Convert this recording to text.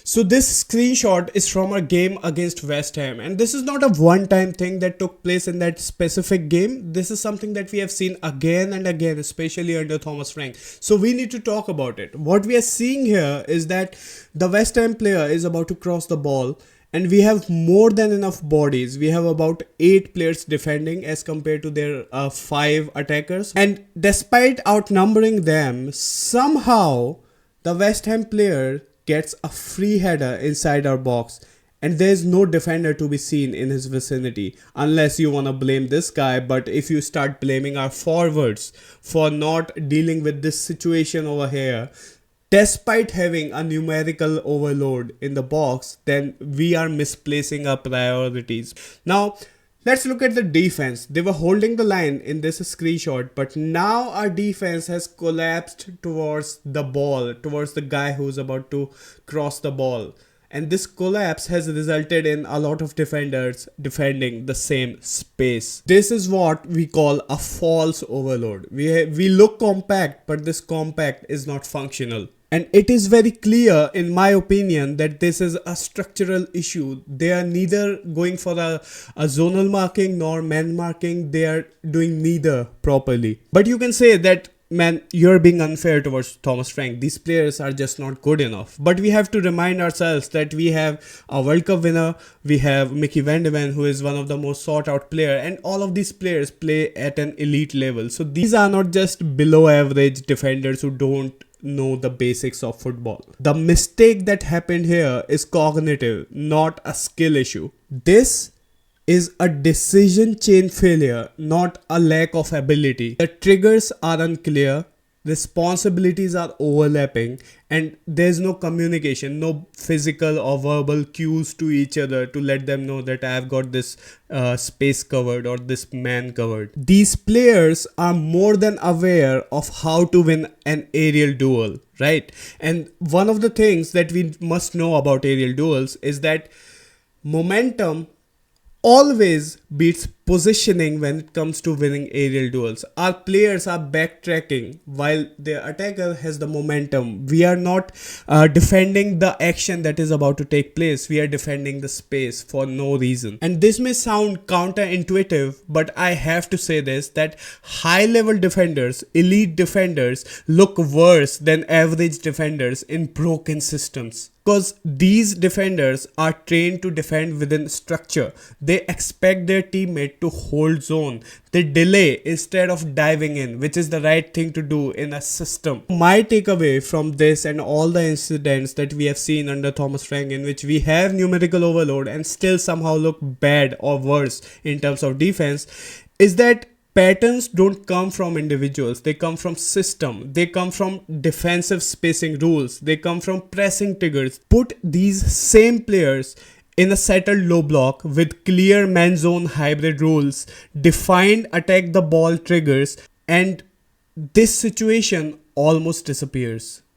So this screenshot is from a game against West Ham, and this is not a one-time thing that took place in that specific game. This is something that we have seen again and again, especially under Thomas Frank. So we need to talk about it. What we are seeing here is that the West Ham player is about to cross the ball, and we have more than enough bodies. We have about 8 players defending as compared to their 5 attackers. And despite outnumbering them, somehow the West Ham player gets a free header inside our box, and there's no defender to be seen in his vicinity, unless you want to blame this guy. But if you start blaming our forwards for not dealing with this situation over here, despite having a numerical overload in the box, then we are misplacing our priorities. Now, let's look at the defense. They were holding the line in this screenshot, but now our defense has collapsed towards the ball, towards the guy who's about to cross the ball. And this collapse has resulted in a lot of defenders defending the same space. This is what we call a false overload. We look compact, but this compact is not functional. And it is very clear, in my opinion, that this is a structural issue. They are neither going for a zonal marking nor man marking. They are doing neither properly. But you can say that, man, you're being unfair towards Thomas Frank. These players are just not good enough. But we have to remind ourselves that we have a World Cup winner. We have Mickey Van de Ven, who is one of the most sought out player. And all of these players play at an elite level. So these are not just below average defenders who don't know the basics of football. The mistake that happened here is cognitive, not a skill issue. This is a decision chain failure, not a lack of ability. The triggers are unclear, responsibilities are overlapping, and there's no communication, no physical or verbal cues to each other to let them know that I've got this space covered or this man covered. These players are more than aware of how to win an aerial duel, right? And one of the things that we must know about aerial duels is that momentum always beats positioning when it comes to winning aerial duels. Our players are backtracking while their attacker has the momentum. We are not defending the action that is about to take place. We are defending the space for no reason. And this may sound counterintuitive, but I have to say this, that high level defenders, elite defenders, look worse than average defenders in broken systems. Because these defenders are trained to defend within structure. They expect their teammate to hold zone. They delay instead of diving in, which is the right thing to do in a system. My takeaway from this and all the incidents that we have seen under Thomas Frank, in which we have numerical overload and still somehow look bad or worse in terms of defense, is that patterns don't come from individuals. They come from system. They come from defensive spacing rules. They come from pressing triggers. Put these same players in a settled low block with clear man zone hybrid rules, defined attack the ball triggers, and this situation almost disappears.